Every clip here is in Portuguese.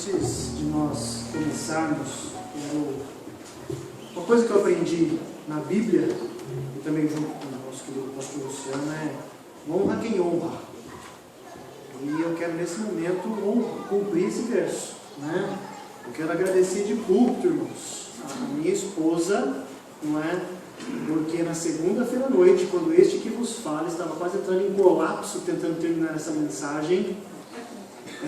Antes de nós começarmos, uma coisa que eu aprendi na Bíblia, e também junto com o nosso querido pastor Luciano, é honra quem honra. E eu quero nesse momento cumprir esse verso, né? Eu quero agradecer de público, irmãos, a minha esposa, não é? Porque na segunda-feira à noite, quando este que vos fala estava quase entrando em colapso, tentando terminar essa mensagem,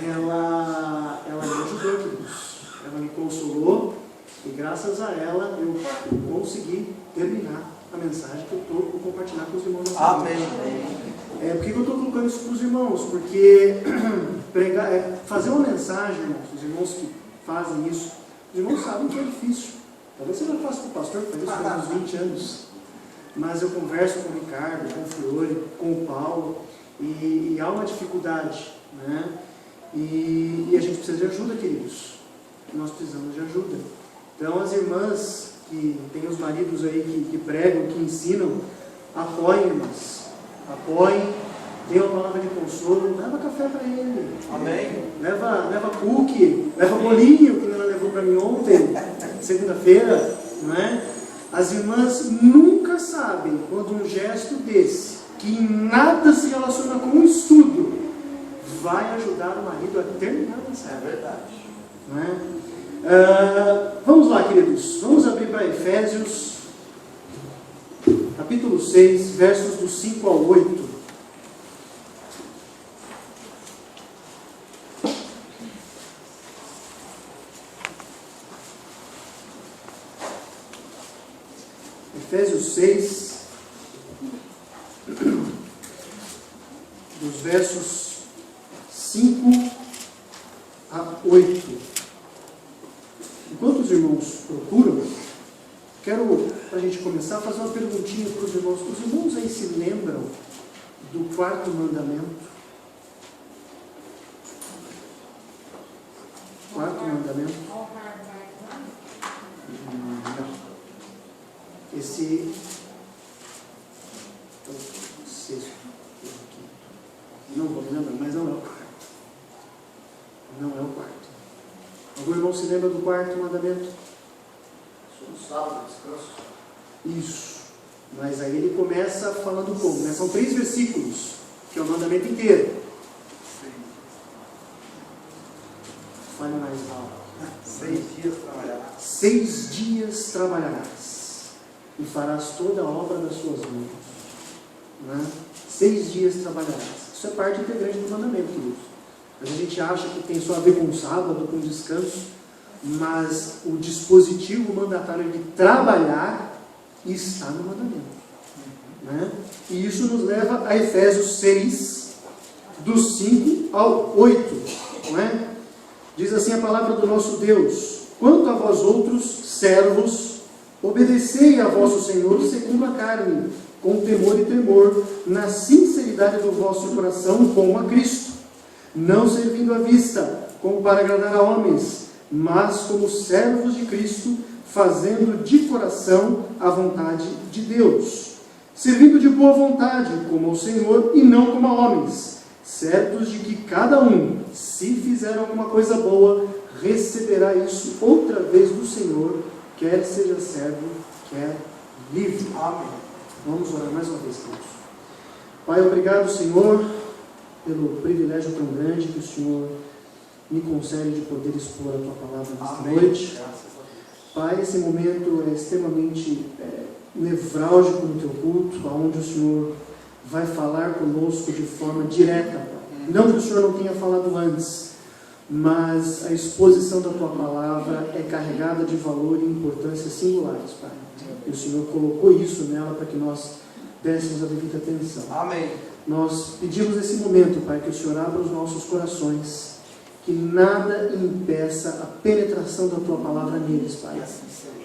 ela me ajudou, queridos. Ela me consolou e graças a ela eu consegui terminar a mensagem que eu estou por compartilhar com os irmãos. Amém. Por que eu estou colocando isso para os irmãos? Porque fazer uma mensagem, irmãos, os irmãos que fazem isso, os irmãos sabem que é difícil. Talvez seja fácil para o pastor, faz isso por uns 20 anos. Mas eu converso com o Ricardo, com o Fiore, com o Paulo, e há uma dificuldade, né? E a gente precisa de ajuda, queridos. Nós precisamos de ajuda. Então, as irmãs que têm os maridos aí que pregam, que ensinam, apoiem, irmãs. Apoiem, dê uma palavra de consolo, leva café para ele. Amém. Leva cookie, leva bolinho, que ela levou para mim ontem, segunda-feira, não é? As irmãs nunca sabem quando um gesto desse, que em nada se relaciona com um estudo, vai ajudar o marido a terminar a mensagem. É verdade. Não é? Vamos lá, queridos. Vamos abrir para Efésios, capítulo 6, versos do 5 ao 8. Efésios 6, dos versos 5 a 8. Enquanto os irmãos procuram, quero, para a gente começar, fazer uma perguntinha para os irmãos. Os irmãos aí se lembram do quarto mandamento? Quarto mandamento? Não. Esse é o sexto. Não vou me lembrar, mas não é o quarto. Não é o quarto. Algum irmão se lembra do quarto mandamento? No sábado, descanso. Isso. Mas aí ele começa falando como? Né? São 3 versículos, que é o mandamento inteiro. Sim. Fale mais alto. 6 dias trabalharás. 6 dias trabalharás e farás toda a obra das suas mãos. Né? 6 dias trabalharás. Isso é parte integrante do mandamento, queridos. A gente acha que tem só a ver com o sábado, com o descanso, mas o dispositivo mandatário de trabalhar está no mandamento. Né? E isso nos leva a Efésios 6, dos 5 ao 8. Não é? Diz assim a palavra do nosso Deus: quanto a vós outros, servos, obedecei a vosso Senhor segundo a carne, com temor e tremor, na sinceridade do vosso coração, como a Cristo, não servindo à vista, como para agradar a homens, mas como servos de Cristo, fazendo de coração a vontade de Deus, servindo de boa vontade, como ao Senhor e não como a homens, certos de que cada um, se fizer alguma coisa boa, receberá isso outra vez do Senhor, quer seja servo, quer livre. Amém. Vamos orar mais uma vez, queridos. Pai, obrigado, Senhor, pelo privilégio tão grande que o Senhor me concede de poder expor a Tua palavra nesta noite. Pai, esse momento é extremamente nevrálgico no Teu culto, onde o Senhor vai falar conosco de forma direta, Pai. Não que o Senhor não tenha falado antes, mas a exposição da Tua palavra é carregada de valor e importância singulares, Pai. E o Senhor colocou isso nela para que nós dessemos a devida atenção. Amém. Nós pedimos nesse momento, Pai, que o Senhor abra os nossos corações, que nada impeça a penetração da Tua palavra neles, Pai,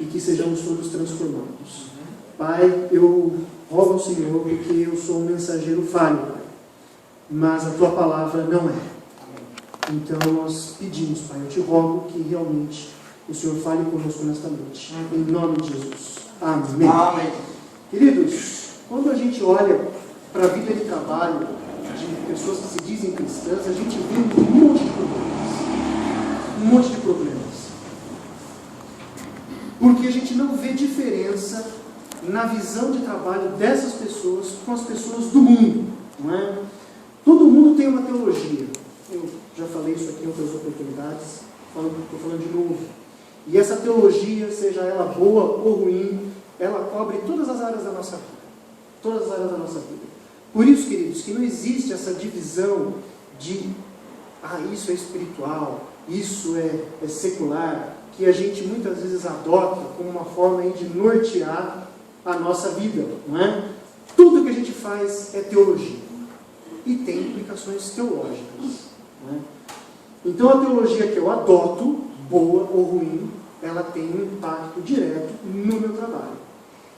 e que sejamos todos transformados. Pai, eu rogo ao Senhor, porque eu sou um mensageiro falho, Pai, mas a Tua palavra não é. Então nós pedimos, Pai, eu te rogo que realmente o Senhor fale conosco nesta noite, em nome de Jesus. Amém. Amém. Queridos, quando a gente olha para a vida de trabalho de pessoas que se dizem cristãs, a gente vê um monte de problemas. um monte de problemas. Porque a gente não vê diferença na visão de trabalho dessas pessoas com as pessoas do mundo, não é? Todo mundo tem uma teologia. Eu já falei isso aqui em outras oportunidades, estou falando de novo. E essa teologia, seja ela boa ou ruim, ela cobre todas as áreas da nossa vida. Todas as áreas da nossa vida. Por isso, queridos, que não existe essa divisão de isso é espiritual, isso é secular, que a gente muitas vezes adota como uma forma aí de nortear a nossa vida, não é? Tudo que a gente faz é teologia e tem implicações teológicas, não é? Então a teologia que eu adoto, boa ou ruim, ela tem um impacto direto no meu trabalho.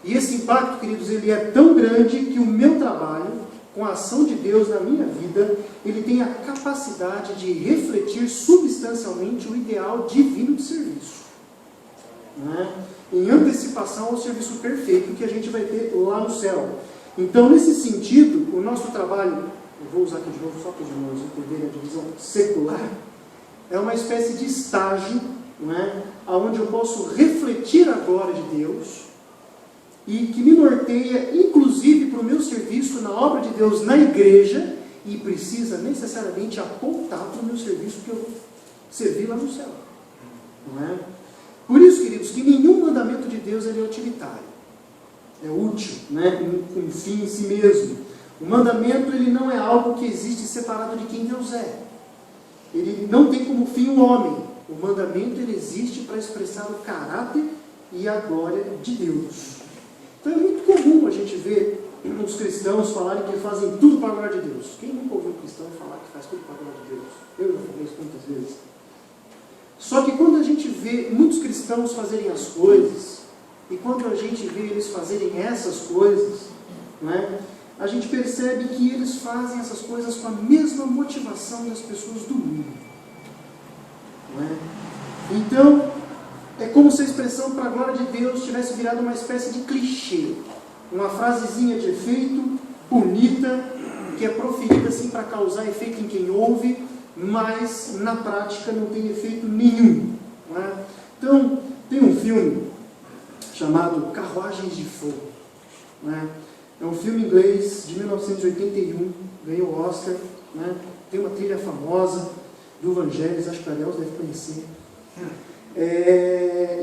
E esse impacto, queridos, ele é tão grande que o meu trabalho, com a ação de Deus na minha vida, ele tem a capacidade de refletir substancialmente o ideal divino de serviço, não é? Em antecipação ao serviço perfeito que a gente vai ter lá no céu. Então, nesse sentido, o nosso trabalho, eu vou usar aqui de novo só para os irmãos entenderem a divisão secular, é uma espécie de estágio, não é? Onde eu posso refletir a glória de Deus e que me norteia, inclusive, para o meu serviço na obra de Deus na igreja, e precisa necessariamente apontar para o meu serviço que eu vou servir lá no céu, não é? Por isso, queridos, que nenhum mandamento de Deus ele é utilitário, é útil, né? Um fim em si mesmo. O mandamento ele não é algo que existe separado de quem Deus é. Ele não tem como fim o homem. O mandamento ele existe para expressar o caráter e a glória de Deus. Então é muito comum a gente ver os cristãos falarem que fazem tudo para a glória de Deus. Quem nunca ouviu um cristão falar que faz tudo para a glória de Deus? Eu já falei isso muitas vezes. Só que quando a gente vê muitos cristãos fazerem as coisas, e quando a gente vê eles fazerem essas coisas, né, a gente percebe que eles fazem essas coisas com a mesma motivação das pessoas do mundo. Não é? Então, é como se a expressão para a glória de Deus tivesse virado uma espécie de clichê. Uma frasezinha de efeito, bonita, que é proferida assim para causar efeito em quem ouve, mas na prática não tem efeito nenhum. Não é? Então, tem um filme chamado Carruagens de Fogo. Não é? É um filme inglês de 1981, ganhou o Oscar, né? Tem uma trilha famosa do Evangelhos, acho que a Ariel deve conhecer.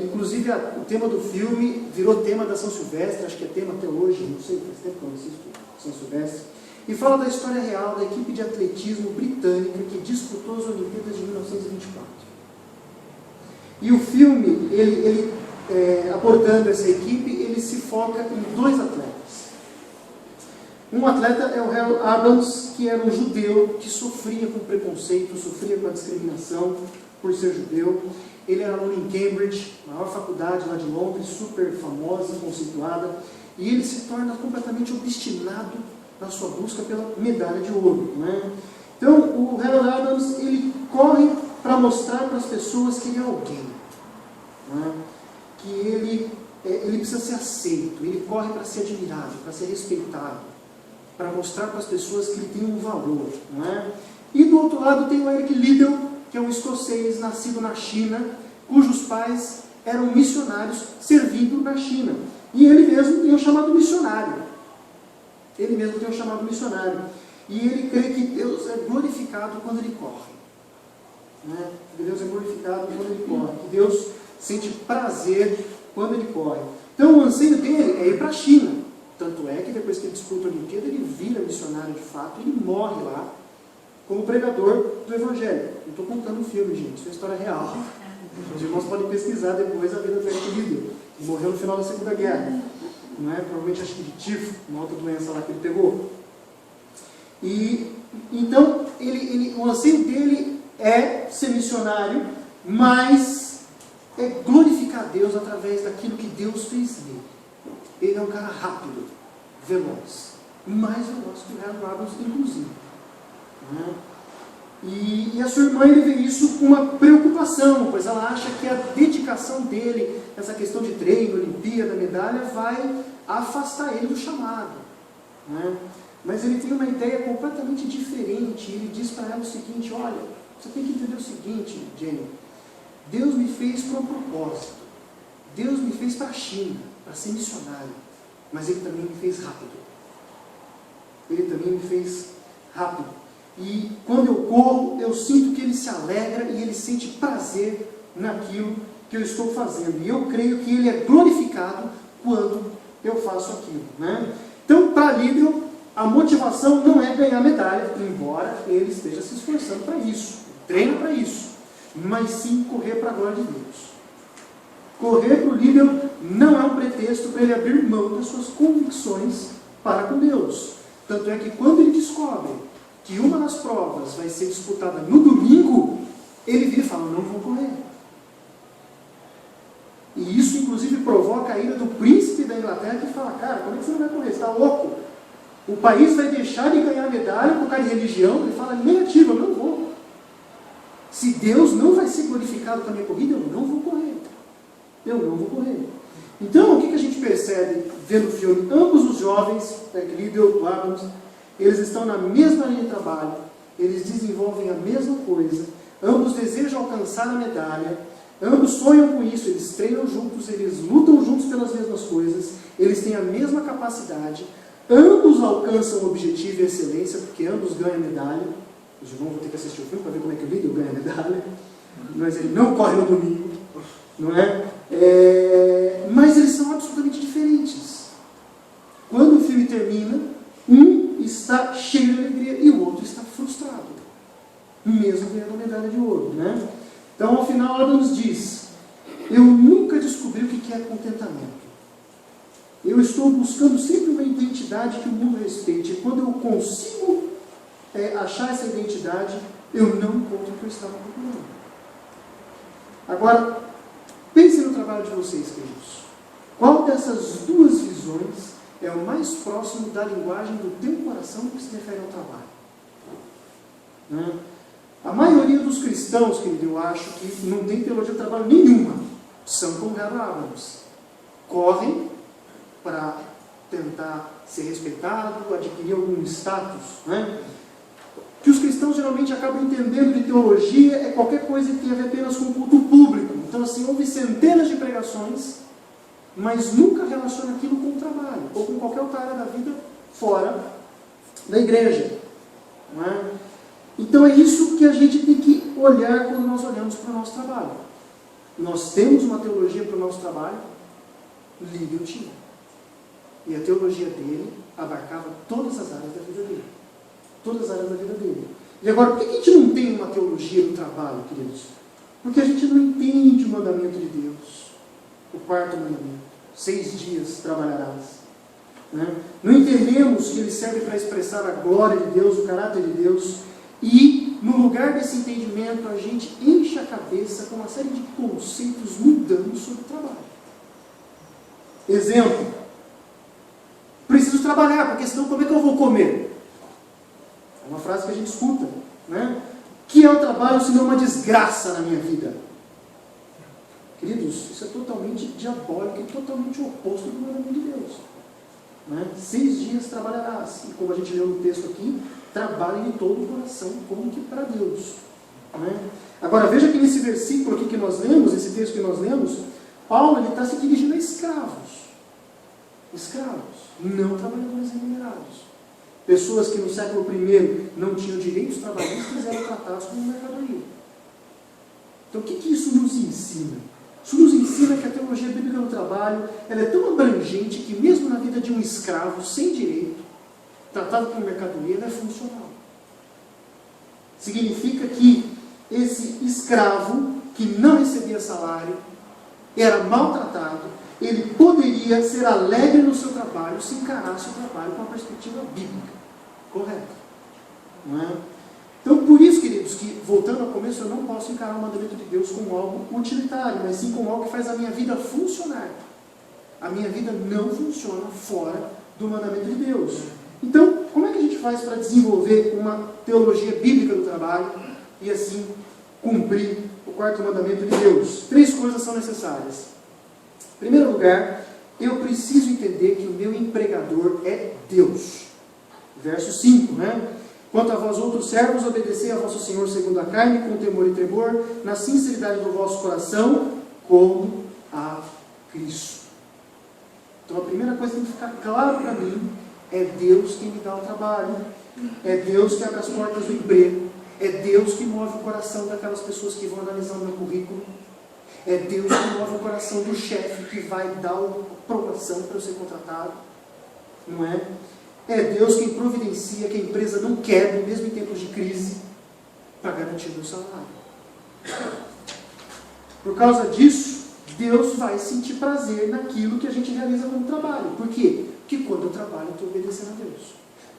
Inclusive o tema do filme virou tema da São Silvestre, acho que é tema até hoje, não sei, faz tempo que eu não assisto São Silvestre. E fala da história real da equipe de atletismo britânica que disputou as Olimpíadas de 1924. E o filme, abordando essa equipe, ele se foca em dois atletas. Um atleta é o Harold Adams, que era um judeu que sofria com preconceito, sofria com a discriminação por ser judeu. Ele era aluno em Cambridge, maior faculdade lá de Londres, super famosa, conceituada, e ele se torna completamente obstinado na sua busca pela medalha de ouro, né? Então, o Harold Adams, ele corre para mostrar para as pessoas que ele é alguém, né? Que ele precisa ser aceito, ele corre para ser admirado, para ser respeitado, para mostrar para as pessoas que ele tem um valor, não é? E do outro lado tem o Eric Liddell, que é um escocês nascido na China, cujos pais eram missionários servindo na China. E ele mesmo tem um chamado missionário. Ele mesmo tem um chamado missionário. E ele crê que Deus é glorificado quando ele corre. Né? Deus é glorificado quando ele corre. Que Deus sente prazer quando ele corre. Então o anseio dele é ir para a China. Tanto é que depois que ele disputa a Olimpíada, ele vira missionário de fato, ele morre lá como pregador do Evangelho. Não estou contando o filme, gente, isso é história real. Os irmãos podem pesquisar depois a vida do Eric Liddell. Ele morreu no final da Segunda Guerra. Não é? Provavelmente acho que de tifo, uma outra doença lá que ele pegou. E então o anseio dele é ser missionário, mas é glorificar Deus através daquilo que Deus fez nele. Ele é um cara rápido, veloz, mais veloz que o Harold Adams, inclusive. Né? E a sua irmã ele vê isso com uma preocupação, pois ela acha que a dedicação dele, essa questão de treino, Olimpíada, medalha, vai afastar ele do chamado. Né? Mas ele tem uma ideia completamente diferente. Ele diz para ela o seguinte: olha, você tem que entender o seguinte, Jenny, Deus me fez para um propósito. Deus me fez para a China, para ser missionário. Mas Ele também me fez rápido. Ele também me fez rápido. E quando eu corro, eu sinto que Ele se alegra e Ele sente prazer naquilo que eu estou fazendo. E eu creio que Ele é glorificado quando eu faço aquilo, né? Então, para Líbio, a motivação não é ganhar medalha, embora ele esteja se esforçando para isso, treina para isso, mas sim correr para a glória de Deus. Correr para o Líbio não é um pretexto para ele abrir mão das suas convicções para com Deus. Tanto é que quando ele descobre que uma das provas vai ser disputada no domingo, ele vira e fala, não vou correr. E isso, inclusive, provoca a ira do príncipe da Inglaterra, que fala, cara, como é que você não vai correr? Você está louco? O país vai deixar de ganhar medalha por causa de religião? Ele fala, negativo, eu não vou. Se Deus não vai ser glorificado com a minha corrida, eu não vou correr. Eu não vou correr. Então, o que a gente percebe vendo o filme? Ambos os jovens, Líbio, Adams, eles estão na mesma linha de trabalho, eles desenvolvem a mesma coisa, ambos desejam alcançar a medalha, ambos sonham com isso, eles treinam juntos, eles lutam juntos pelas mesmas coisas, eles têm a mesma capacidade, ambos alcançam o objetivo e a excelência, porque ambos ganham medalha. Os irmãos vão ter que assistir o filme para ver como é que o Líbio ganha medalha, mas ele não corre no domingo, não é? Mas eles são absolutamente diferentes. Quando o filme termina, um está cheio de alegria e o outro está frustrado, mesmo ganhando a medalha de ouro, né? Então, ao final, ela nos diz, eu nunca descobri o que é contentamento. Eu estou buscando sempre uma identidade que o mundo respeite. E quando eu consigo achar essa identidade, eu não encontro o que eu estava procurando. Agora, pense no trabalho de vocês, queridos. Qual dessas duas visões é o mais próximo da linguagem do teu coração no que se refere ao trabalho? Né? A maioria dos cristãos, querido, eu acho que não tem teologia do trabalho nenhuma. São como Harold Abrams. Correm para tentar ser respeitado, adquirir algum status, né? Que os cristãos geralmente acabam entendendo de teologia é qualquer coisa que tem a ver apenas com o culto público. Então, assim, houve centenas de pregações, mas nunca relaciona aquilo com o trabalho, ou com qualquer outra área da vida fora da igreja. Não é? Então, é isso que a gente tem que olhar quando nós olhamos para o nosso trabalho. Nós temos uma teologia para o nosso trabalho? Líbio tinha. E a teologia dele abarcava todas as áreas da vida dele. Todas as áreas da vida dele. E agora, por que a gente não tem uma teologia do trabalho, queridos? Porque a gente não entende o mandamento de Deus. O quarto mandamento. 6 dias trabalharás. Né? Não entendemos que ele serve para expressar a glória de Deus, o caráter de Deus. E, no lugar desse entendimento, a gente enche a cabeça com uma série de conceitos mudando sobre o trabalho. Exemplo. Preciso trabalhar, porque senão como é que eu vou comer? É uma frase que a gente escuta, né? Que é o trabalho se não uma desgraça na minha vida? Queridos, isso é totalmente diabólico e totalmente oposto do mandamento de Deus. Né? 6 dias trabalharás. E como a gente leu no texto aqui, trabalhe de todo o coração, como que para Deus. Né? Agora veja que nesse versículo aqui que nós lemos, esse texto que nós lemos, Paulo está se dirigindo a escravos. Escravos, não trabalhadores remunerados. Pessoas que no século I não tinham direitos trabalhistas eram tratados como mercadoria. Então o que isso nos ensina? Isso nos ensina que a teologia bíblica do trabalho ela é tão abrangente que mesmo na vida de um escravo sem direito, tratado como mercadoria, ela é funcional. Significa que esse escravo que não recebia salário, era maltratado, ele poderia ser alegre no seu trabalho se encarasse o trabalho com a perspectiva bíblica. Correto? Não é? Então, por isso, queridos, que, voltando ao começo, eu não posso encarar o mandamento de Deus como algo utilitário, mas sim como algo que faz a minha vida funcionar. A minha vida não funciona fora do mandamento de Deus. Então, como é que a gente faz para desenvolver uma teologia bíblica do trabalho e, assim, cumprir o quarto mandamento de Deus? 3 coisas são necessárias. Em primeiro lugar, eu preciso entender que o meu empregador é Deus. Verso 5, né? Quanto a vós outros servos, obedecei a vosso Senhor segundo a carne, com temor e tremor, na sinceridade do vosso coração, como a Cristo. Então a primeira coisa que tem que ficar claro para mim é Deus quem me dá o trabalho, é Deus que abre as portas do emprego, é Deus que move o coração daquelas pessoas que vão analisar o meu currículo, é Deus que move o coração do chefe que vai dar a aprovação para eu ser contratado, não é? É Deus quem providencia que a empresa não quebre, mesmo em tempos de crise, para garantir o meu salário. Por causa disso, Deus vai sentir prazer naquilo que a gente realiza como trabalho. Por quê? Porque quando eu trabalho, eu estou obedecendo a Deus.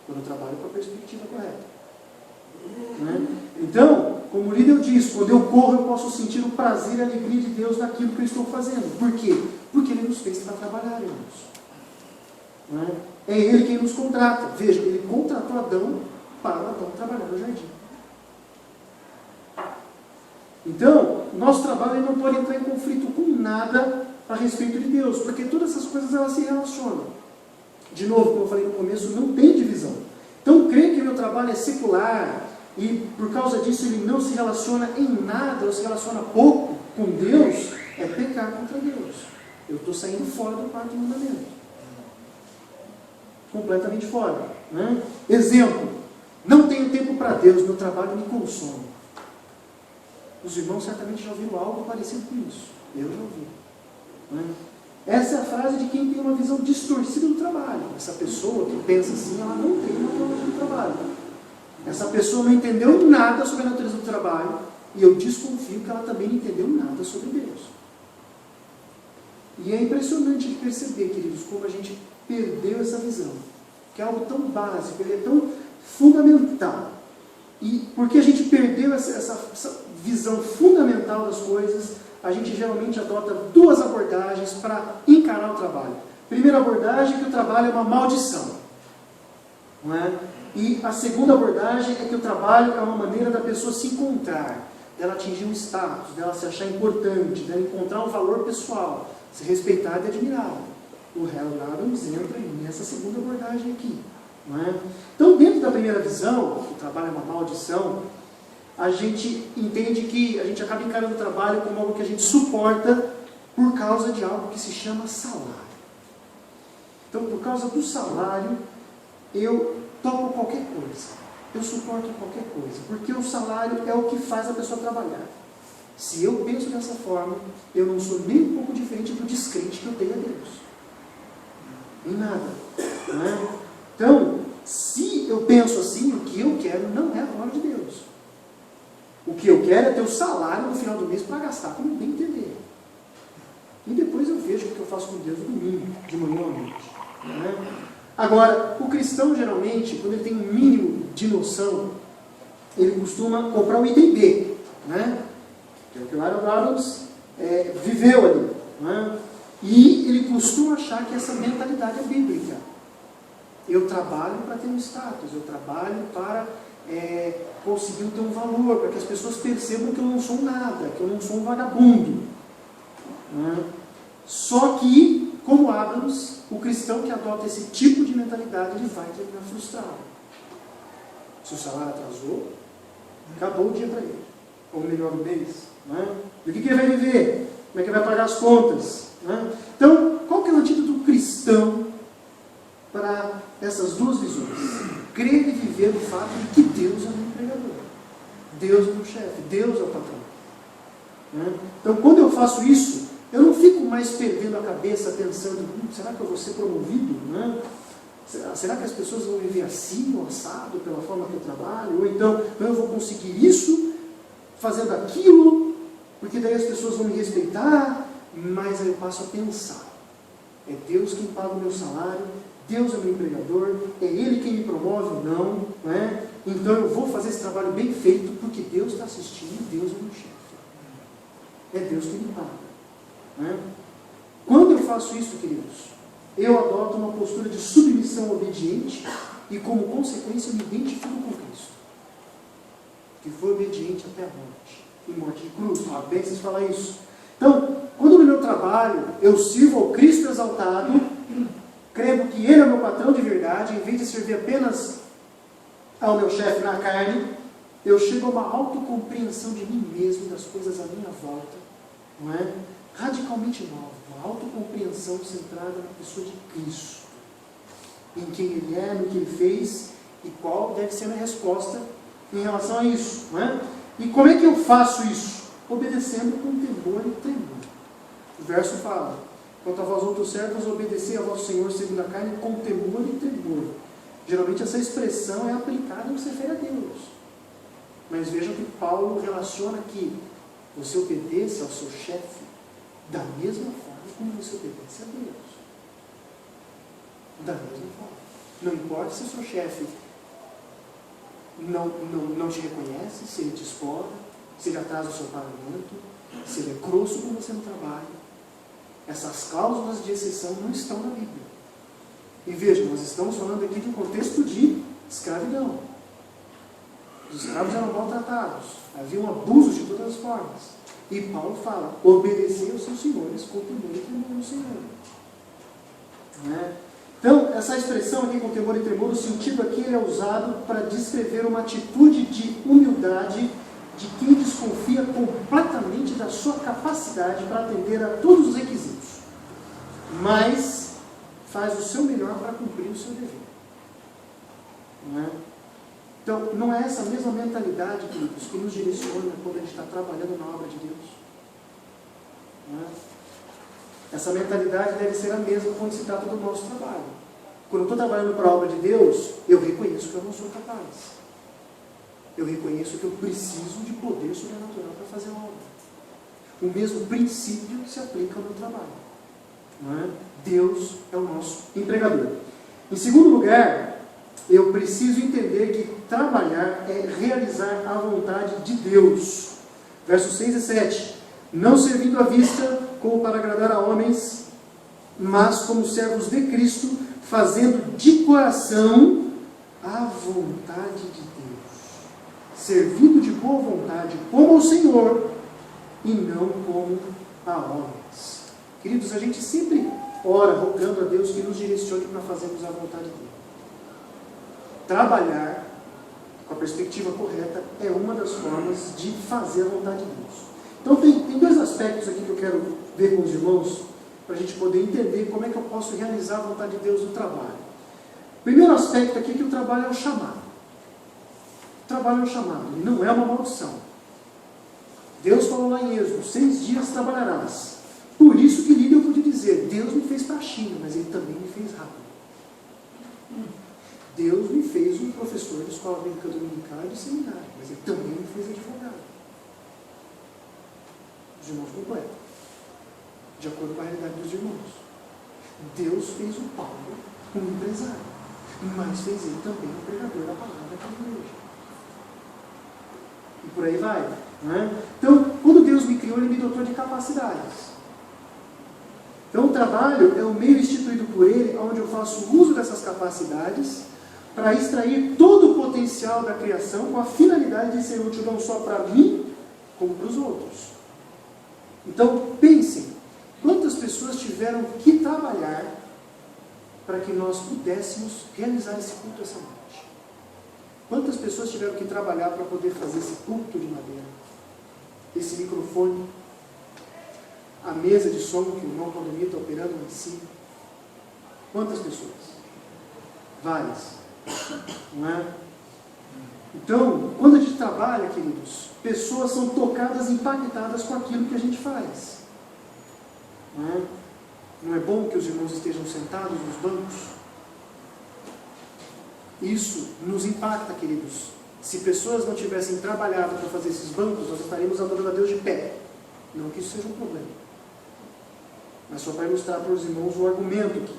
Quando eu trabalho com a perspectiva correta. Né? Então, como o líder diz, quando eu corro, eu posso sentir o prazer e a alegria de Deus naquilo que eu estou fazendo. Por quê? Porque Ele nos fez para trabalhar, irmãos. Né? É Ele quem nos contrata. Veja, Ele contratou Adão para Adão trabalhar no jardim. Então, nosso trabalho não pode entrar em conflito com nada a respeito de Deus, porque todas essas coisas elas se relacionam. De novo, como eu falei no começo, não tem divisão. Então, crer que meu trabalho é secular e por causa disso ele não se relaciona em nada, ou se relaciona pouco com Deus, é pecar contra Deus. Eu estou saindo fora do quarto mandamento. Completamente fora. Né? Exemplo, não tenho tempo para Deus, meu trabalho me consome. Os irmãos certamente já ouviram algo parecido com isso. Eu já ouvi. Né? Essa é a frase de quem tem uma visão distorcida do trabalho. Essa pessoa que pensa assim, ela não tem uma teologia do trabalho. Essa pessoa não entendeu nada sobre a natureza do trabalho, e eu desconfio que ela também não entendeu nada sobre Deus. E é impressionante de perceber, queridos, como a gente perdeu essa visão, que é algo tão básico, ele é tão fundamental. E porque a gente perdeu essa visão fundamental das coisas, a gente geralmente adota duas abordagens para encarar o trabalho. Primeira abordagem é que o trabalho é uma maldição. Não é? E a segunda abordagem é que o trabalho é uma maneira da pessoa se encontrar, dela atingir um status, dela se achar importante, dela encontrar um valor pessoal, se respeitar e admirar. O Harold Adams entra nessa segunda abordagem aqui. Não é? Então, dentro da primeira visão, que o trabalho é uma maldição, a gente entende que a gente acaba encarando o trabalho como algo que a gente suporta por causa de algo que se chama salário. Então, por causa do salário, eu topo qualquer coisa. Eu suporto qualquer coisa. Porque o salário é o que faz a pessoa trabalhar. Se eu penso dessa forma, eu não sou nem um pouco diferente do descrente que eu tenho a Deus. Em nada. Não é? Então, se eu penso assim, o que eu quero não é a glória de Deus. O que eu quero é ter o salário no final do mês para gastar, como bem entender. E depois eu vejo o que eu faço com Deus no domingo, de manhã à noite. Não é? Agora, o cristão geralmente, quando ele tem um mínimo de noção, ele costuma comprar um item B, né? Que é o que o Harold Adams viveu ali. Né? E ele costuma achar que essa mentalidade é bíblica. Eu trabalho para ter um status, eu trabalho para conseguir ter um valor, para que as pessoas percebam que eu não sou nada, que eu não sou um vagabundo. Né? Só que, como Adams, o cristão que adota esse tipo de mentalidade, ele vai terminar frustrado. Se o salário atrasou, acabou o dia para ele. Ou melhor, o mês. Né? E o que ele vai viver? Como é que ele vai pagar as contas? Né? Então, qual que é o antídoto do cristão para essas duas visões? Crer e viver o fato de que Deus é o meu empregador. Deus é o meu chefe. Deus é o patrão. Né? Então, quando eu faço isso, eu não fico mais perdendo a cabeça pensando, será que eu vou ser promovido? Né? Será que as pessoas vão me ver assim, ou assado, pela forma que eu trabalho? Ou então, eu vou conseguir isso, fazendo aquilo, porque daí as pessoas vão me respeitar, mas aí eu passo a pensar. É Deus quem paga o meu salário, Deus é o meu empregador, é Ele quem me promove ou não, né? Então eu vou fazer esse trabalho bem feito, porque Deus está assistindo, Deus é o meu chefe. É Deus quem me paga. Né? Quando eu faço isso, queridos, eu adoto uma postura de submissão obediente e, como consequência, eu me identifico com Cristo, que foi obediente até a morte, em morte de cruz. Bem vocês falam isso. Então, quando no meu trabalho eu sirvo ao Cristo exaltado, crendo que Ele é o meu patrão de verdade, em vez de servir apenas ao meu chefe na carne, eu chego a uma autocompreensão de mim mesmo, das coisas à minha volta, não é? Radicalmente nova, uma autocompreensão centrada na pessoa de Cristo, em quem Ele é, no que Ele fez e qual deve ser a minha resposta em relação a isso, não é? E como é que eu faço isso? Obedecendo com temor e tremor. O verso fala: quanto a vós outros servos, obedecei a vosso Senhor segundo a carne com temor e tremor. Geralmente essa expressão é aplicada no que se refere a Deus. Mas vejam que Paulo relaciona que você obedece ao seu chefe da mesma forma como você obedece a Deus. Da mesma forma. Não importa se o seu chefe não te reconhece, se ele te explora, se ele atrasa o seu pagamento, se ele é grosso com você no trabalho. Essas cláusulas de exceção não estão na Bíblia. E veja, nós estamos falando aqui de um contexto de escravidão. Os escravos eram maltratados, havia um abuso de todas as formas. E Paulo fala: obedecer aos seus senhores com temor e tremor no Senhor. Não é? Então, essa expressão aqui, com temor e tremor, o sentido aqui ele é usado para descrever uma atitude de humildade de quem desconfia completamente da sua capacidade para atender a todos os requisitos, mas faz o seu melhor para cumprir o seu dever. Não é? Então, não é essa mesma mentalidade, queridos, que nos direciona quando a gente está trabalhando na obra de Deus? Não é? Essa mentalidade deve ser a mesma quando se trata do nosso trabalho. Quando eu estou trabalhando para a obra de Deus, eu reconheço que eu não sou capaz. Eu reconheço que eu preciso de poder sobrenatural para fazer a obra. O mesmo princípio se aplica ao meu trabalho. Não é? Deus é o nosso empregador. Em segundo lugar, eu preciso entender que trabalhar é realizar a vontade de Deus. Versos 6 e 7. Não servindo à vista como para agradar a homens, mas como servos de Cristo, fazendo de coração a vontade de Deus, servindo de boa vontade como ao Senhor e não como a homens. Queridos, a gente sempre ora rogando a Deus que nos direcione para fazermos a vontade dele. Trabalhar com a perspectiva correta é uma das formas de fazer a vontade de Deus. Então tem dois aspectos aqui que eu quero ver com os irmãos, para a gente poder entender como é que eu posso realizar a vontade de Deus no trabalho. O primeiro aspecto aqui é que o trabalho é um chamado. O trabalho é um chamado, ele não é uma maldição. Deus falou lá em Êxodo: 6 dias trabalharás. Por isso que Lídia podia dizer: Deus me fez para a China, mas Ele também me fez rápido. Deus me fez um professor de escola bíblica dominical e de seminário, mas Ele também me fez advogado. Os irmãos completam, de acordo com a realidade dos irmãos. Deus fez o Paulo um empresário, mas fez ele também um pregador da palavra daquela igreja. E por aí vai. Não é? Então, quando Deus me criou, Ele me dotou de capacidades. Então, o trabalho é o meio instituído por Ele, onde eu faço uso dessas capacidades para extrair todo o potencial da criação com a finalidade de ser útil não só para mim, como para os outros. Então, pensem, quantas pessoas tiveram que trabalhar para que nós pudéssemos realizar esse culto essa noite? Quantas pessoas tiveram que trabalhar para poder fazer esse culto de madeira? Esse microfone, a mesa de som que o irmão Claudemir está operando lá em cima. Quantas pessoas? Várias. Não é? Então, quando a gente trabalha, queridos, pessoas são tocadas, impactadas com aquilo que a gente faz. Não é? Não é bom que os irmãos estejam sentados nos bancos? Isso nos impacta, queridos. Se pessoas não tivessem trabalhado para fazer esses bancos, nós estaríamos adorando a Deus de pé. Não que isso seja um problema, mas só para ilustrar para os irmãos o argumento aqui.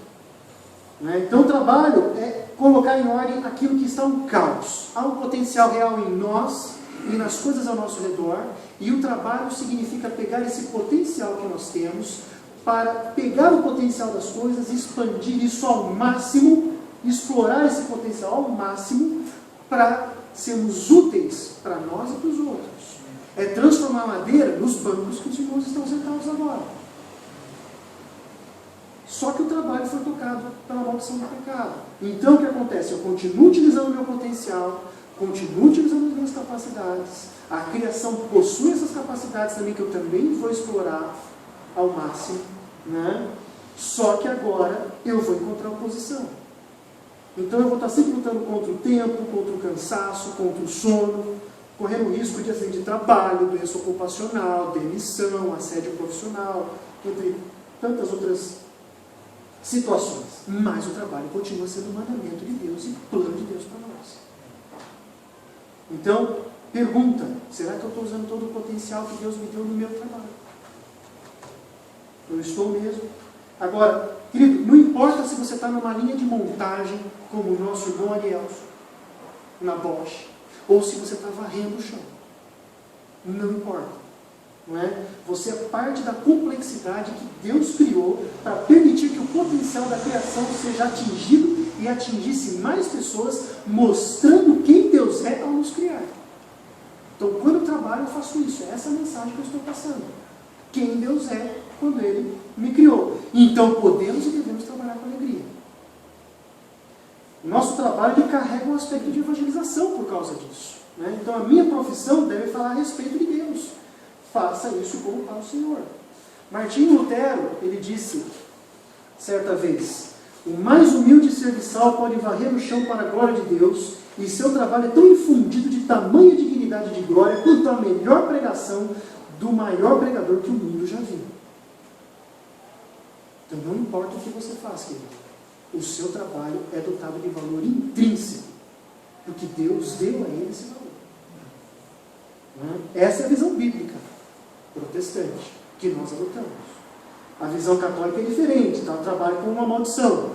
Então o trabalho é colocar em ordem aquilo que está um caos. Há um potencial real em nós e nas coisas ao nosso redor, e o trabalho significa pegar esse potencial que nós temos, para pegar o potencial das coisas, expandir isso ao máximo, explorar esse potencial ao máximo, para sermos úteis para nós e para os outros. É transformar a madeira nos bancos que os irmãos estão sentados agora. Só que o trabalho foi tocado pela maldição do pecado. Então o que acontece? Eu continuo utilizando o meu potencial, continuo utilizando as minhas capacidades. A criação possui essas capacidades também que eu também vou explorar ao máximo, né? Só que agora eu vou encontrar oposição. Então eu vou estar sempre lutando contra o tempo, contra o cansaço, contra o sono, correndo o risco de acidente de trabalho, doença ocupacional, demissão, assédio profissional, entre tantas outras situações. Mas o trabalho continua sendo o mandamento de Deus e plano de Deus para nós. Então, pergunta, será que eu estou usando todo o potencial que Deus me deu no meu trabalho? Eu estou mesmo? Agora, querido, não importa se você está numa linha de montagem, como o nosso irmão Arielson, na Bosch, ou se você está varrendo o chão. Não importa. Não é? Você é parte da complexidade que Deus criou para permitir que o potencial da criação seja atingido e atingisse mais pessoas, mostrando quem Deus é ao nos criar. Então, quando eu trabalho, eu faço isso. É essa a mensagem que eu estou passando. Quem Deus é quando Ele me criou. Então, podemos e devemos trabalhar com alegria. O nosso trabalho carrega um aspecto de evangelização por causa disso. Né? Então, a minha profissão deve falar a respeito de Deus. Faça isso como para o Senhor. Martinho Lutero, ele disse, certa vez, o mais humilde serviçal pode varrer o chão para a glória de Deus, e seu trabalho é tão infundido de tamanha dignidade de glória, quanto a melhor pregação do maior pregador que o mundo já viu. Então não importa o que você faz, querido. O seu trabalho é dotado de valor intrínseco, porque Deus deu a ele esse valor. Essa é a visão bíblica protestante que nós adotamos. A visão católica é diferente, então ela trabalha com uma maldição.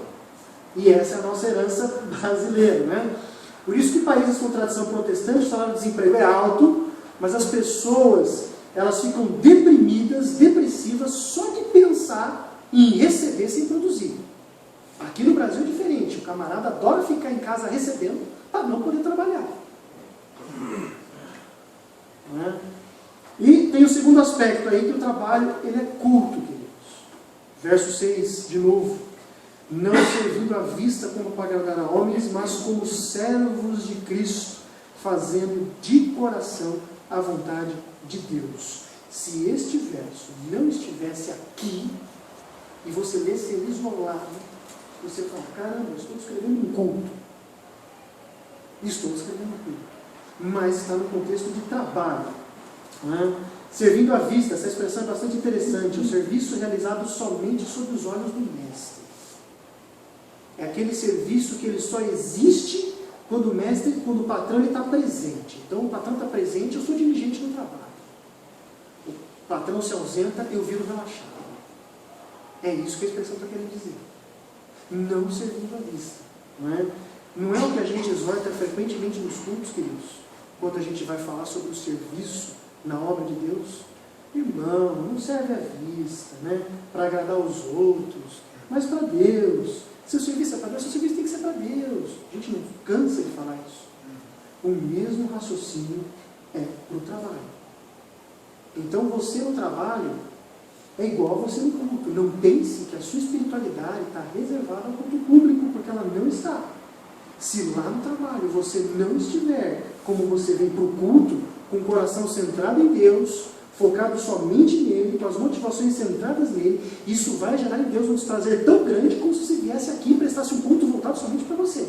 E essa é a nossa herança brasileira, né? Por isso que países com tradição protestante, o salário de desemprego é alto, mas as pessoas, elas ficam deprimidas, depressivas, só de pensar em receber sem produzir. Aqui no Brasil é diferente, o camarada adora ficar em casa recebendo para não poder trabalhar. Né? E tem o segundo aspecto aí, que o trabalho ele é culto, queridos. Verso 6, de novo. Não servindo à vista como para agradar a homens, mas como servos de Cristo, fazendo de coração a vontade de Deus. Se este verso não estivesse aqui, e você lesse ele isolado, você fala, caramba, eu estou escrevendo um conto. Estou escrevendo um conto. Mas está no contexto de trabalho. Né? Servindo à vista, essa expressão é bastante interessante. O serviço realizado somente sob os olhos do mestre. É aquele serviço que ele só existe quando o mestre, quando o patrão está presente. Então o patrão está presente, eu sou diligente no trabalho. O patrão se ausenta, eu viro relaxado. É isso que a expressão está querendo dizer. Não servindo à vista. Não é o que a gente exorta frequentemente nos cultos, queridos, quando a gente vai falar sobre o serviço na obra de Deus. Irmão, não serve à vista, para agradar os outros, mas para Deus. Seu serviço é para Deus, seu serviço tem que ser para Deus. A gente não cansa de falar isso. O mesmo raciocínio é para o trabalho. Então você no trabalho é igual a você no culto. Não pense que a sua espiritualidade está reservada ao culto público, porque ela não está. Se lá no trabalho você não estiver como você vem para o culto, com o coração centrado em Deus, focado somente nele, com as motivações centradas nele, isso vai gerar em Deus um desprazer tão grande como se você viesse aqui e prestasse um culto voltado somente para você.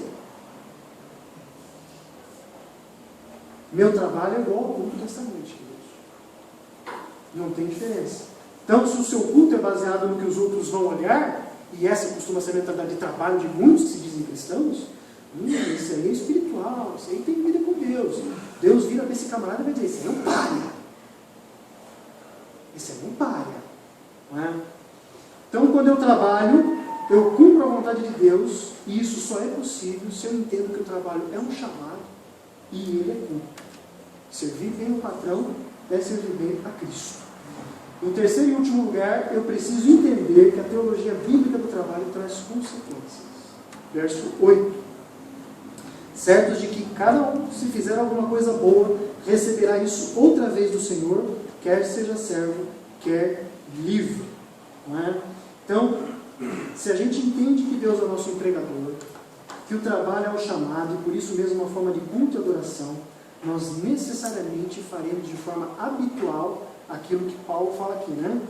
Meu trabalho é igual ao culto desta noite, queridos. Não tem diferença. Então, se o seu culto é baseado no que os outros vão olhar, e essa costuma ser a mentalidade de trabalho de muitos que se dizem cristãos, isso aí é espiritual, isso aí tem vida com Deus. Deus vira para esse camarada e vai dizer, esse aí é um páreo. Esse é um páreo. Não é? Então, quando eu trabalho, eu cumpro a vontade de Deus, e isso só é possível se eu entendo que o trabalho é um chamado, e ele é culto. Servir bem o patrão é servir bem a Cristo. Em terceiro e último lugar, eu preciso entender que a teologia bíblica do trabalho traz consequências. Verso 8. Certos de que cada um, se fizer alguma coisa boa, receberá isso outra vez do Senhor, quer seja servo, quer livre. Não é? Então, se a gente entende que Deus é o nosso empregador, que o trabalho é o chamado, e por isso mesmo uma forma de culto e adoração, nós necessariamente faremos de forma habitual aquilo que Paulo fala aqui, né?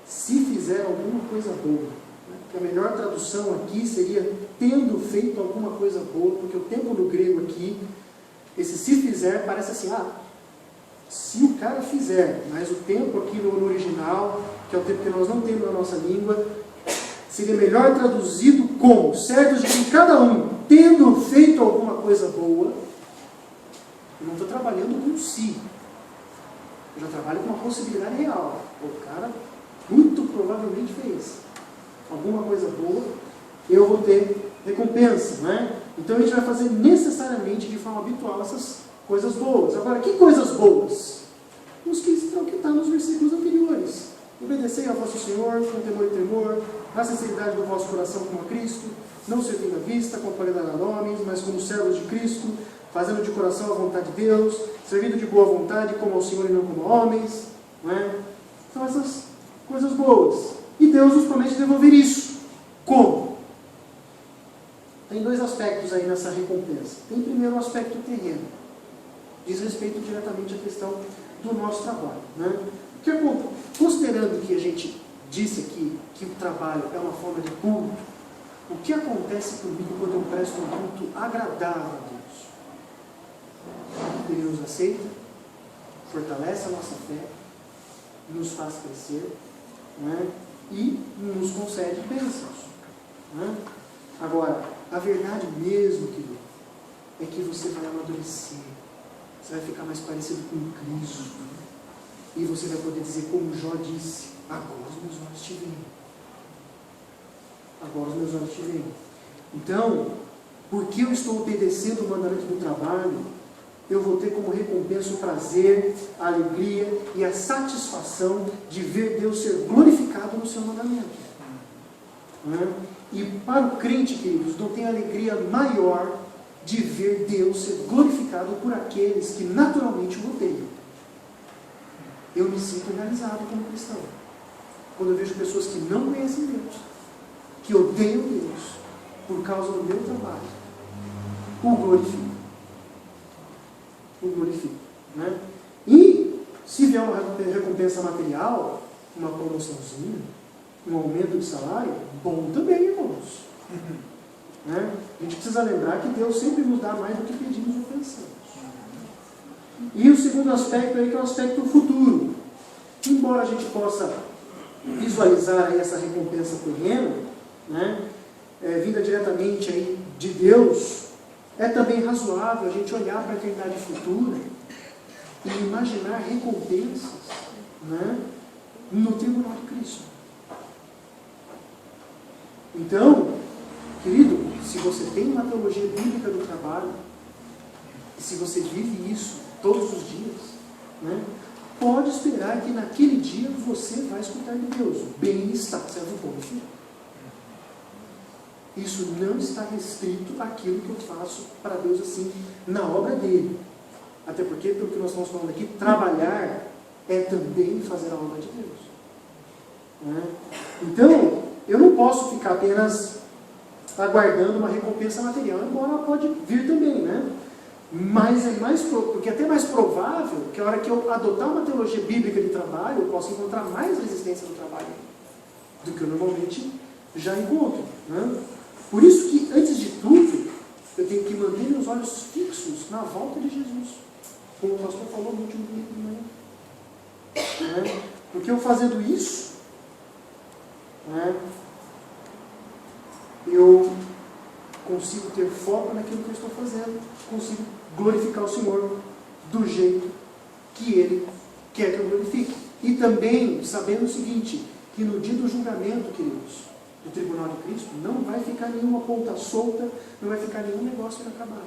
Se fizer alguma coisa boa. Né? Porque a melhor tradução aqui seria tendo feito alguma coisa boa, porque o tempo no grego aqui, esse se fizer parece assim, se o cara fizer, mas o tempo aqui no original, que é o tempo que nós não temos na nossa língua, seria melhor traduzido como, certo de que cada um, tendo feito alguma coisa boa, eu não estou trabalhando com si, eu já trabalho com uma possibilidade real. O cara muito provavelmente fez alguma coisa boa, eu vou ter recompensa, né? Então a gente vai fazer necessariamente de forma habitual essas coisas boas. Agora, que coisas boas? Os que estão nos versículos anteriores. Obedecei ao vosso Senhor com temor e tremor, na sinceridade do vosso coração como a Cristo, não servindo à vista, com qualidade a homens, mas como servos de Cristo, fazendo de coração a vontade de Deus, servindo de boa vontade como ao Senhor e não como a homens. Não é? São essas coisas boas. E Deus nos promete devolver isso. Como? Tem dois aspectos aí nessa recompensa. Tem primeiro o aspecto terreno. Diz respeito diretamente à questão do nosso trabalho. Né? Considerando que a gente disse aqui que o trabalho é uma forma de culto, o que acontece comigo quando eu presto um culto agradável a Deus? Ele nos aceita, fortalece a nossa fé, nos faz crescer, né? E nos concede bênçãos. Né? Agora, a verdade mesmo, querido, é que você vai amadurecer, você vai ficar mais parecido com Cristo, e você vai poder dizer, como Jó disse, agora os meus olhos te veem. Agora os meus olhos te veem. Então, porque eu estou obedecendo o mandamento do trabalho, eu vou ter como recompensa o prazer, a alegria e a satisfação de ver Deus ser glorificado no seu mandamento. Né? E para o crente, queridos, não tem alegria maior de ver Deus ser glorificado por aqueles que naturalmente o odeiam. Eu me sinto realizado como cristão. Quando eu vejo pessoas que não conhecem Deus, que odeiam Deus, por causa do meu trabalho, o glorifico. O glorifico. Né? E, se vier uma recompensa material, uma promoçãozinha, um aumento de salário, bom também, irmãos. Né? A gente precisa lembrar que Deus sempre nos dá mais do que pedimos ou pensamos. E o segundo aspecto aí, que é o aspecto futuro. Embora a gente possa visualizar aí essa recompensa terrena, né, vinda diretamente aí de Deus, é também razoável a gente olhar para a eternidade futura e imaginar recompensas, né, no tribunal de Cristo. Então, querido, se você tem uma teologia bíblica do trabalho, e se você vive isso todos os dias, né, pode esperar que naquele dia você vai escutar de Deus: bem está, servo bom e fiel. Isso não está restrito àquilo que eu faço para Deus assim, na obra dele. Até porque, pelo que nós estamos falando aqui, trabalhar é também fazer a obra de Deus. Né? Então, eu não posso ficar apenas aguardando uma recompensa material, embora ela pode vir também, né? Mas é porque é até mais provável que a hora que eu adotar uma teologia bíblica de trabalho, eu possa encontrar mais resistência no trabalho do que eu normalmente já encontro. Né? Por isso que, antes de tudo, eu tenho que manter meus olhos fixos na volta de Jesus, como o pastor falou no último domingo de manhã. Né? Porque eu fazendo isso, né, eu consigo ter foco naquilo que eu estou fazendo, consigo glorificar o Senhor do jeito que Ele quer que eu glorifique. E também sabendo o seguinte, que no dia do julgamento, queridos, do tribunal de Cristo, não vai ficar nenhuma ponta solta, não vai ficar nenhum negócio inacabado.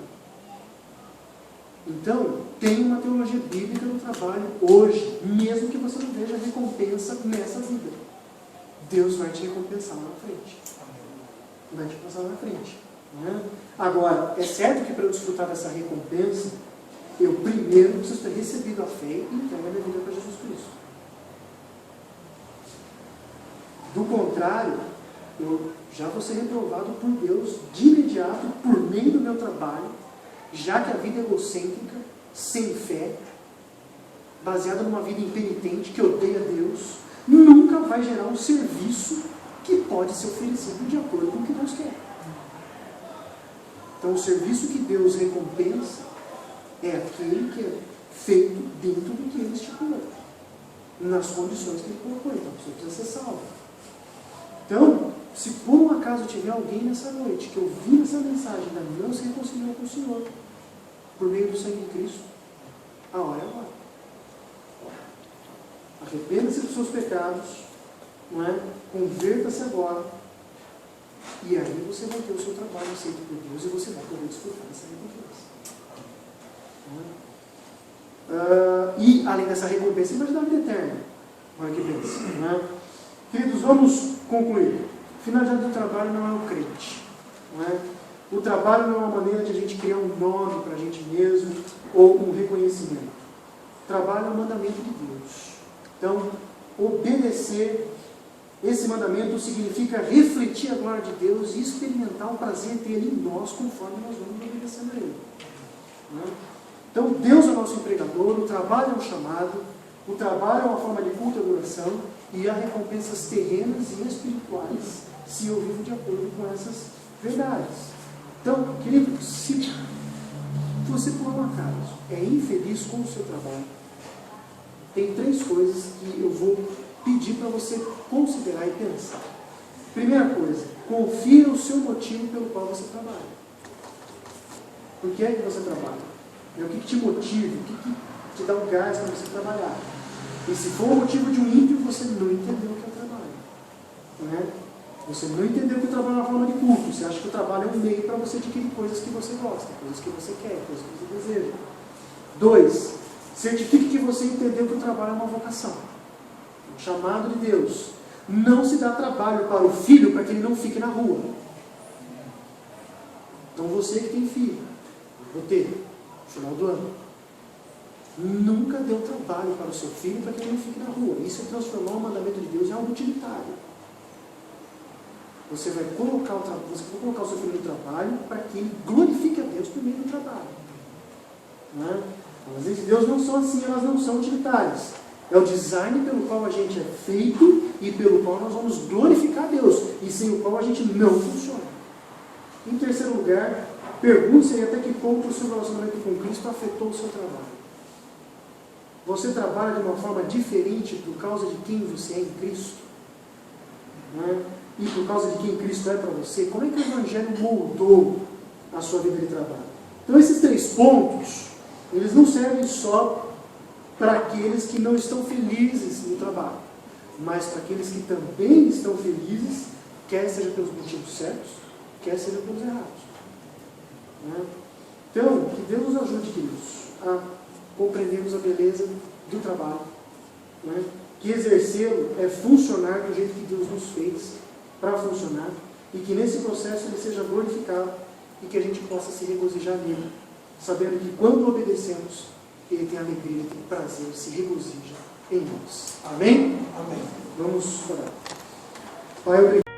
Então, tem uma teologia bíblica no trabalho hoje, mesmo que você não veja recompensa nessa vida. Deus vai te recompensar lá na frente. Vai te passar lá na frente. Né? Agora, é certo que para eu desfrutar dessa recompensa, eu primeiro preciso ter recebido a fé e entregar a minha vida para Jesus Cristo. Do contrário, eu já vou ser reprovado por Deus de imediato, por meio do meu trabalho, já que a vida é egocêntrica, sem fé, baseada numa vida impenitente, que odeia Deus, nunca vai gerar um serviço que pode ser oferecido de acordo com o que Deus quer. Então, o serviço que Deus recompensa é aquele que é feito dentro do que Ele estipulou, nas condições que Ele colocou. Então, a pessoa precisa ser salva. Então, se por um acaso tiver alguém nessa noite que ouvir essa mensagem da não se reconciliou com o Senhor, por meio do sangue de Cristo, a hora é agora. Arrependa-se dos seus pecados, não é? Converta-se agora, e aí você vai ter o seu trabalho aceito por Deus e você vai poder desfrutar dessa recompensa. E além dessa recompensa, ele vai te dar a vida eterna. Olha que bênção, não é? Queridos, vamos concluir. Finalidade do trabalho não é o crente, não é? O trabalho não é uma maneira de a gente criar um nome para a gente mesmo ou um reconhecimento. O trabalho é um mandamento de Deus. Então, obedecer esse mandamento significa refletir a glória de Deus e experimentar o prazer dele em nós conforme nós vamos obedecendo a Ele. Não é? Então, Deus é o nosso empregador, o trabalho é um chamado, o trabalho é uma forma de culto e adoração, e há recompensas terrenas e espirituais se eu vivo de acordo com essas verdades. Então, querido, se você por um acaso é infeliz com o seu trabalho, tem 3 coisas que eu vou pedir para você considerar e pensar. Primeira coisa, confira o seu motivo pelo qual você trabalha. Por que é que você trabalha? O que te motiva? O que te dá um gás para você trabalhar? E se for o motivo de um ímpio, você não entendeu o que é o trabalho. Não é? Você não entendeu que o trabalho é uma forma de culto. Você acha que o trabalho é um meio para você adquirir coisas que você gosta, coisas que você quer, coisas que você deseja. 2, certifique que você entendeu que o trabalho é uma vocação, um chamado de Deus. Não se dá trabalho para o filho para que ele não fique na rua. Então você que tem filho, vou ter, no final do ano, nunca deu trabalho para o seu filho para que ele não fique na rua. Isso é transformar o mandamento de Deus em algo utilitário. Você vai colocar o seu filho no trabalho para que ele glorifique a Deus por meio do trabalho. Não é? As leis de Deus não são assim, elas não são utilitárias. É o design pelo qual a gente é feito e pelo qual nós vamos glorificar a Deus, e sem o qual a gente não funciona. Em terceiro lugar, pergunte-se até que ponto o seu relacionamento com Cristo afetou o seu trabalho. Você trabalha de uma forma diferente por causa de quem você é em Cristo? Não é? E por causa de quem Cristo é para você? Como é que o Evangelho moldou a sua vida de trabalho? Então esses 3 pontos, eles não servem só para aqueles que não estão felizes no trabalho, mas para aqueles que também estão felizes, quer seja pelos motivos certos, quer seja pelos errados. Né? Então, que Deus nos ajude, queridos, a compreendermos a beleza do trabalho, né? Que exercê-lo é funcionar do jeito que Deus nos fez para funcionar, e que nesse processo ele seja glorificado e que a gente possa se regozijar nele, sabendo que quando obedecemos, ele tem alegria, ele tem prazer, se regozija em nós. Amém? Amém. Vamos orar. Pai, obrigado.